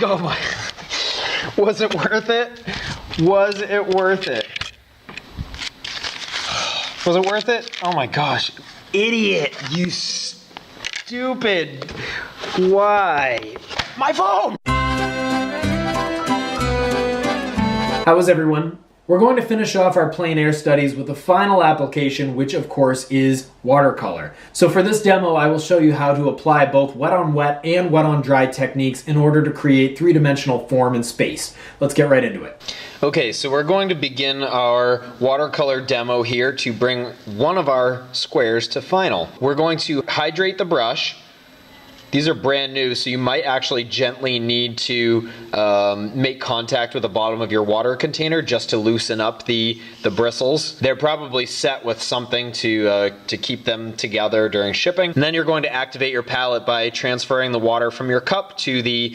Oh my. Was it worth it? Was it worth it? Was it worth it? Oh my gosh. Idiot, you stupid. Why? My phone! How was everyone? We're going to finish off our plein-air studies with the final application, which of course is watercolor. So for this demo, I will show you how to apply both wet on wet and wet on dry techniques in order to create three-dimensional form and space. Let's get right into it. Okay, so we're going to begin our watercolor demo here to bring one of our squares to final. We're going to hydrate the brush. These are brand new, so you might actually gently need to make contact with the bottom of your water container just to loosen up the bristles. They're probably set with something to keep them together during shipping. And then you're going to activate your palette by transferring the water from your cup to the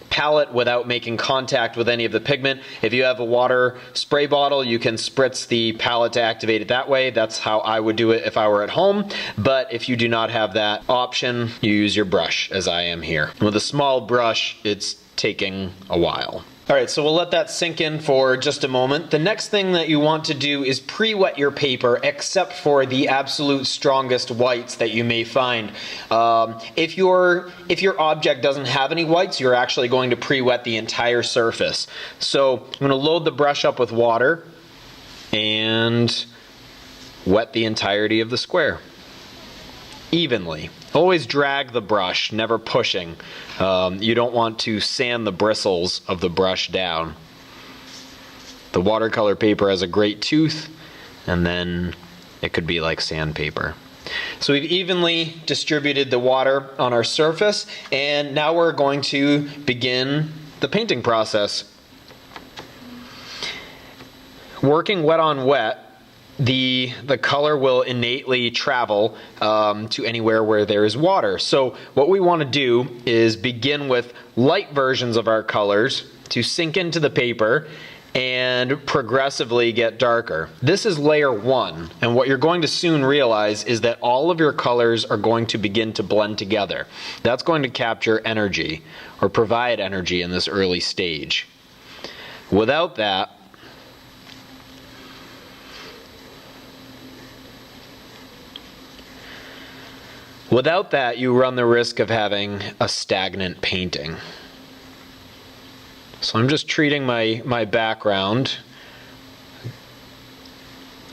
palette without making contact with any of the pigment. If you have a water spray bottle, you can spritz the palette to activate it that way. That's how I would do it if I were at home. But if you do not have that option, you use your brush, as I am here. With a small brush, it's taking a while. All right, so we'll let that sink in for just a moment. The next thing that you want to do is pre-wet your paper, except for the absolute strongest whites that you may find. If your object doesn't have any whites, you're actually going to pre-wet the entire surface. So I'm going to load the brush up with water and wet the entirety of the square evenly. Always drag the brush, never pushing. You don't want to sand the bristles of the brush down. The watercolor paper has a great tooth, and then it could be like sandpaper. So we've evenly distributed the water on our surface, and now we're going to begin the painting process. Working wet on wet, the color will innately travel to anywhere where there is water. So what we want to do is begin with light versions of our colors to sink into the paper and progressively get darker. This is layer one, and what you're going to soon realize is that all of your colors are going to begin to blend together. That's going to capture energy or provide energy in this early stage. Without that, you run the risk of having a stagnant painting. So I'm just treating my background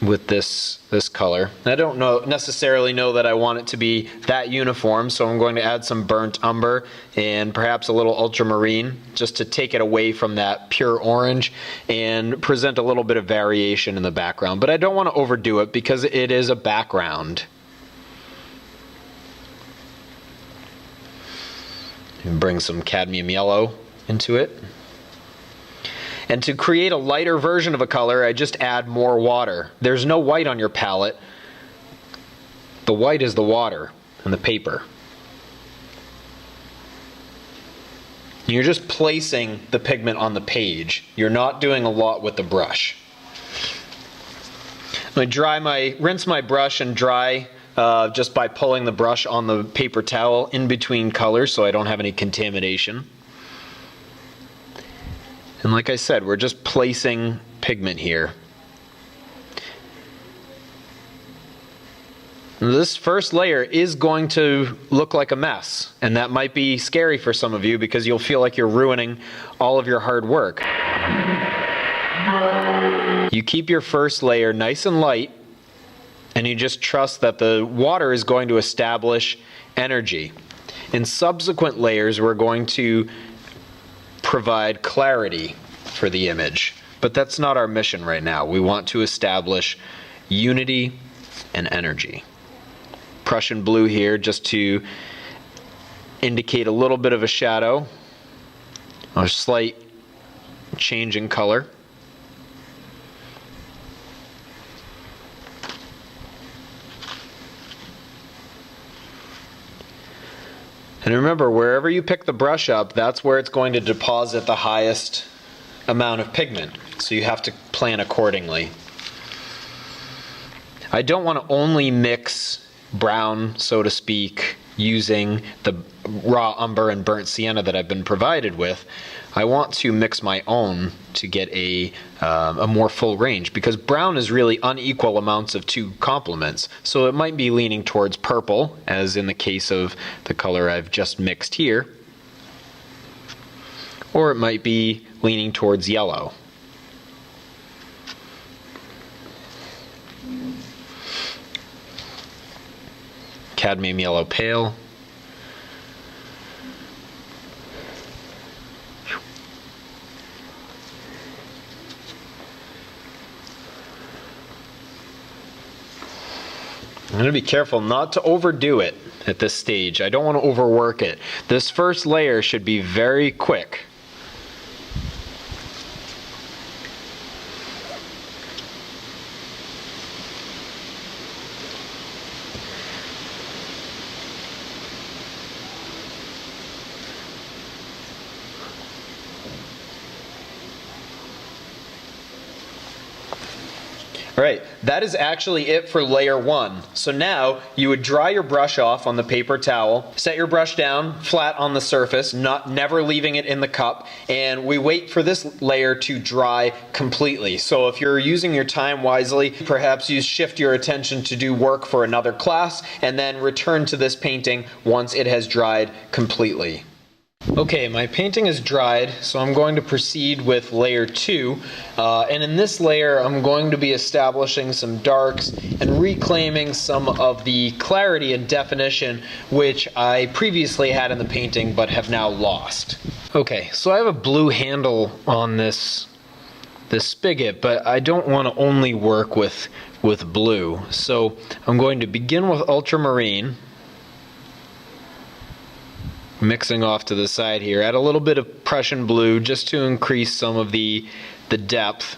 with this color. I don't necessarily know that I want it to be that uniform, so I'm going to add some burnt umber and perhaps a little ultramarine just to take it away from that pure orange and present a little bit of variation in the background. But I don't want to overdo it because it is a background. And bring some cadmium yellow into it. And to create a lighter version of a color, I just add more water. There's no white on your palette. The white is the water and the paper. You're just placing the pigment on the page. You're not doing a lot with the brush. I'm going to rinse my brush and dry just by pulling the brush on the paper towel in between colors so I don't have any contamination. And like I said, we're just placing pigment here. This first layer is going to look like a mess, and that might be scary for some of you because you'll feel like you're ruining all of your hard work. You keep your first layer nice and light, and you just trust that the water is going to establish energy. In subsequent layers, we're going to provide clarity for the image. But that's not our mission right now. We want to establish unity and energy. Prussian blue here just to indicate a little bit of a shadow, a slight change in color. And remember, wherever you pick the brush up, that's where it's going to deposit the highest amount of pigment. So you have to plan accordingly. I don't want to only mix brown, so to speak, using the raw umber and burnt sienna that I've been provided with, I want to mix my own to get a more full range, because brown is really unequal amounts of two complements. So it might be leaning towards purple, as in the case of the color I've just mixed here, or it might be leaning towards yellow. Cadmium yellow pale. I'm going to be careful not to overdo it at this stage. I don't want to overwork it. This first layer should be very quick. All right, that is actually it for layer one. So now you would dry your brush off on the paper towel, set your brush down flat on the surface, never leaving it in the cup, and we wait for this layer to dry completely. So if you're using your time wisely, perhaps you shift your attention to do work for another class and then return to this painting once it has dried completely. Okay, my painting is dried, so I'm going to proceed with layer 2. And in this layer, I'm going to be establishing some darks and reclaiming some of the clarity and definition which I previously had in the painting but have now lost. Okay, so I have a blue handle on this spigot, but I don't want to only work with blue. So I'm going to begin with ultramarine. Mixing off to the side here, add a little bit of Prussian blue just to increase some of the depth.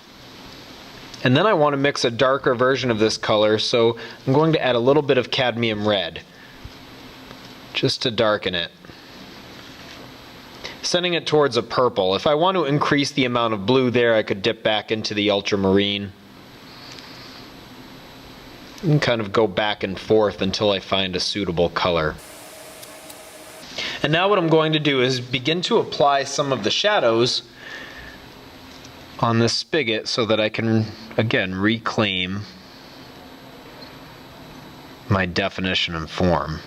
And then I want to mix a darker version of this color, so I'm going to add a little bit of cadmium red just to darken it. Sending it towards a purple. If I want to increase the amount of blue there, I could dip back into the ultramarine and kind of go back and forth until I find a suitable color. And now what I'm going to do is begin to apply some of the shadows on this spigot so that I can, again, reclaim my definition and form.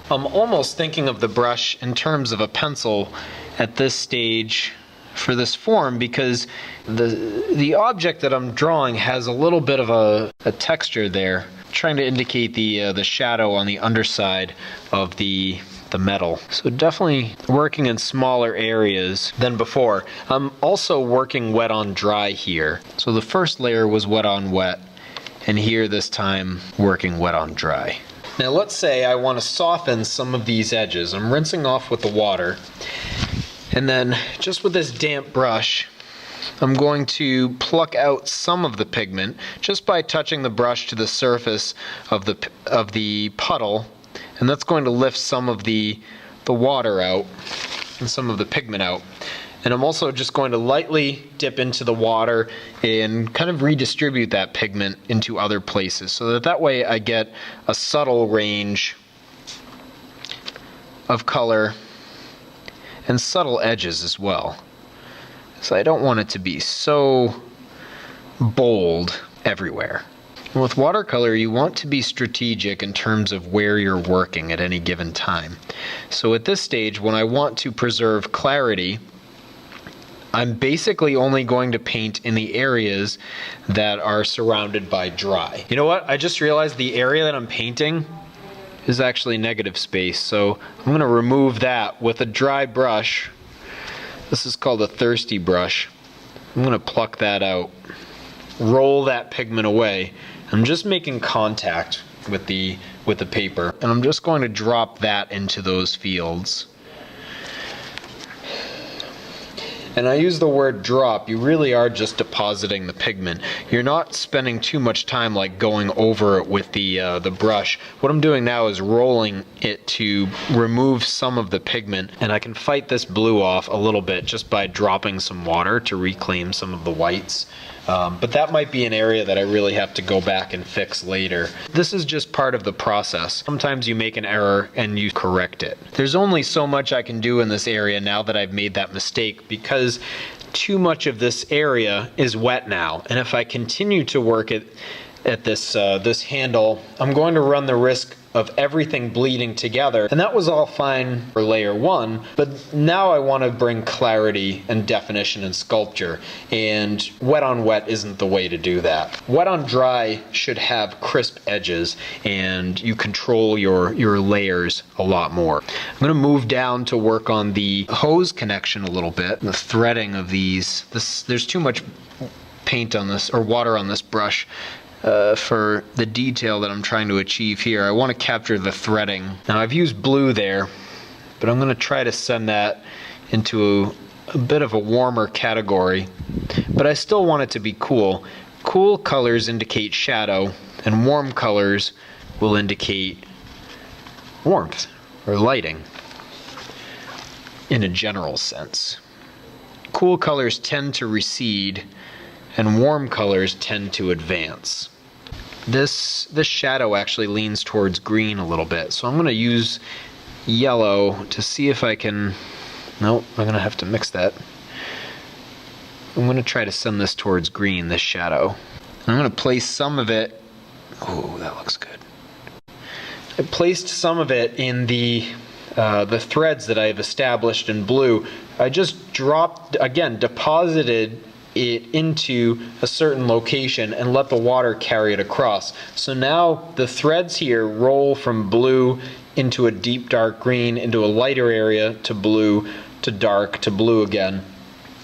I'm almost thinking of the brush in terms of a pencil at this stage for this form, because the object that I'm drawing has a little bit of a texture there, trying to indicate the shadow on the underside of the metal. So definitely working in smaller areas than before. I'm also working wet on dry here. So the first layer was wet on wet, and here this time working wet on dry. Now let's say I want to soften some of these edges. I'm rinsing off with the water, and then just with this damp brush, I'm going to pluck out some of the pigment just by touching the brush to the surface of the puddle, and that's going to lift some of the water out and some of the pigment out. And I'm also just going to lightly dip into the water and kind of redistribute that pigment into other places, so that way I get a subtle range of color and subtle edges as well. So I don't want it to be so bold everywhere. And with watercolor, you want to be strategic in terms of where you're working at any given time. So at this stage, when I want to preserve clarity, I'm basically only going to paint in the areas that are surrounded by dry. You know what? I just realized the area that I'm painting is actually negative space, so I'm going to remove that with a dry brush. This is called a thirsty brush. I'm going to pluck that out, roll that pigment away. I'm just making contact with the paper, and I'm just going to drop that into those fields. And I use the word drop, you really are just depositing the pigment. You're not spending too much time like going over it with the brush. What I'm doing now is rolling it to remove some of the pigment, and I can fight this blue off a little bit just by dropping some water to reclaim some of the whites. But that might be an area that I really have to go back and fix later. This is just part of the process. Sometimes you make an error and you correct it. There's only so much I can do in this area now that I've made that mistake, because too much of this area is wet now. And if I continue to work at this handle, I'm going to run the risk of everything bleeding together. And that was all fine for layer 1, but now I want to bring clarity and definition and sculpture, and wet on wet isn't the way to do that. Wet on dry should have crisp edges, and you control your layers a lot more. I'm going to move down to work on the hose connection a little bit, the threading of these. There's too much paint on this, or water on this brush, for the detail that I'm trying to achieve here. I want to capture the threading. Now I've used blue there, but I'm going to try to send that into a bit of a warmer category, but I still want it to be cool. Cool colors indicate shadow, and warm colors will indicate warmth or lighting in a general sense. Cool colors tend to recede, and warm colors tend to advance. This shadow actually leans towards green a little bit, so I'm going to use yellow to see if I can... Nope, I'm going to have to mix that. I'm going to try to send this towards green, this shadow. I'm going to place some of it... Oh, that looks good. I placed some of it in the threads that I've established in blue. I just dropped, again, deposited it into a certain location and let the water carry it across. So now the threads here roll from blue into a deep dark green, into a lighter area to blue, to dark, to blue again.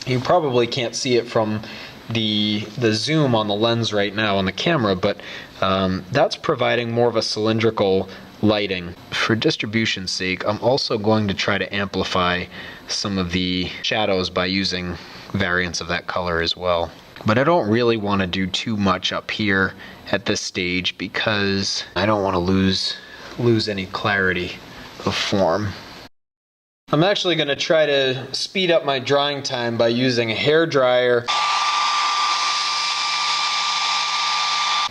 You probably can't see it from the zoom on the lens right now on the camera, but that's providing more of a cylindrical lighting. For distribution's sake, I'm also going to try to amplify some of the shadows by using variants of that color as well. But I don't really want to do too much up here at this stage, because I don't want to lose any clarity of form. I'm actually going to try to speed up my drying time by using a hair dryer.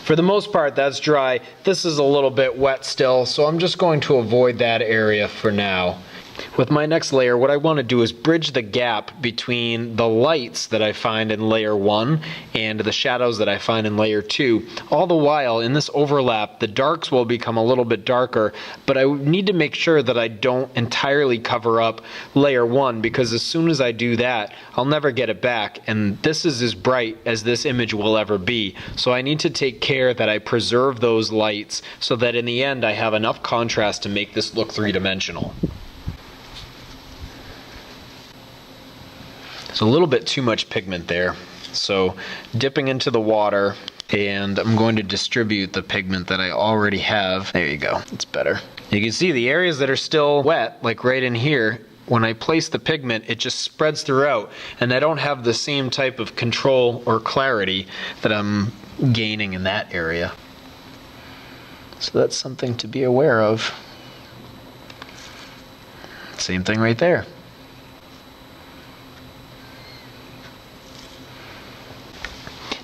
For the most part, that's dry. This is a little bit wet still, so I'm just going to avoid that area for now. With my next layer, what I want to do is bridge the gap between the lights that I find in layer 1 and the shadows that I find in layer 2. All the while, in this overlap, the darks will become a little bit darker, but I need to make sure that I don't entirely cover up layer 1, because as soon as I do that, I'll never get it back, and this is as bright as this image will ever be. So I need to take care that I preserve those lights so that in the end I have enough contrast to make this look three-dimensional. There's a little bit too much pigment there, so dipping into the water, and I'm going to distribute the pigment that I already have. There you go, it's better. You can see the areas that are still wet, like right in here, when I place the pigment, it just spreads throughout, and I don't have the same type of control or clarity that I'm gaining in that area. So that's something to be aware of. Same thing right there.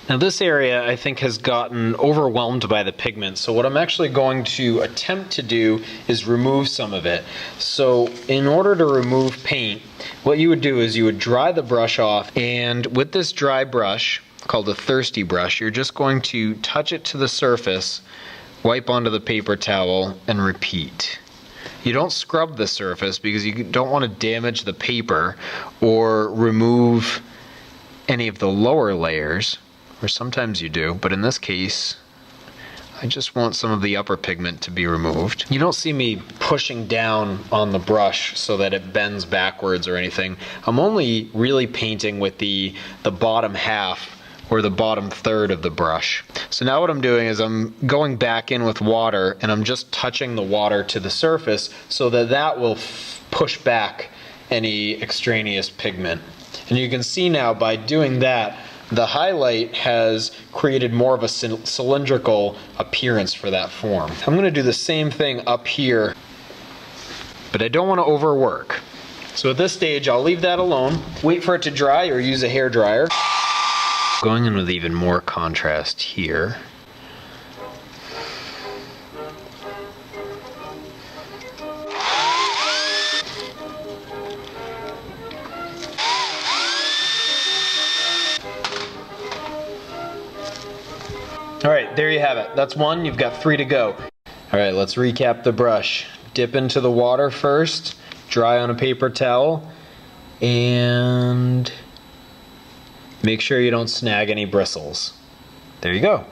Now this area, I think, has gotten overwhelmed by the pigment, so what I'm actually going to attempt to do is remove some of it. So in order to remove paint, what you would do is you would dry the brush off, and with this dry brush, called a thirsty brush, you're just going to touch it to the surface, wipe onto the paper towel, and repeat. You don't scrub the surface because you don't want to damage the paper or remove any of the lower layers. Or sometimes you do, but in this case, I just want some of the upper pigment to be removed. You don't see me pushing down on the brush so that it bends backwards or anything. I'm only really painting with the bottom half or the bottom third of the brush. So now what I'm doing is I'm going back in with water, and I'm just touching the water to the surface so that that will push back any extraneous pigment. And you can see now by doing that, the highlight has created more of a cylindrical appearance for that form. I'm going to do the same thing up here, but I don't want to overwork. So at this stage, I'll leave that alone, wait for it to dry or use a hair dryer. Going in with even more contrast here. All right, there you have it. That's one, you've got 3 to go. All right, let's recap the brush. Dip into the water first, dry on a paper towel, and make sure you don't snag any bristles. There you go.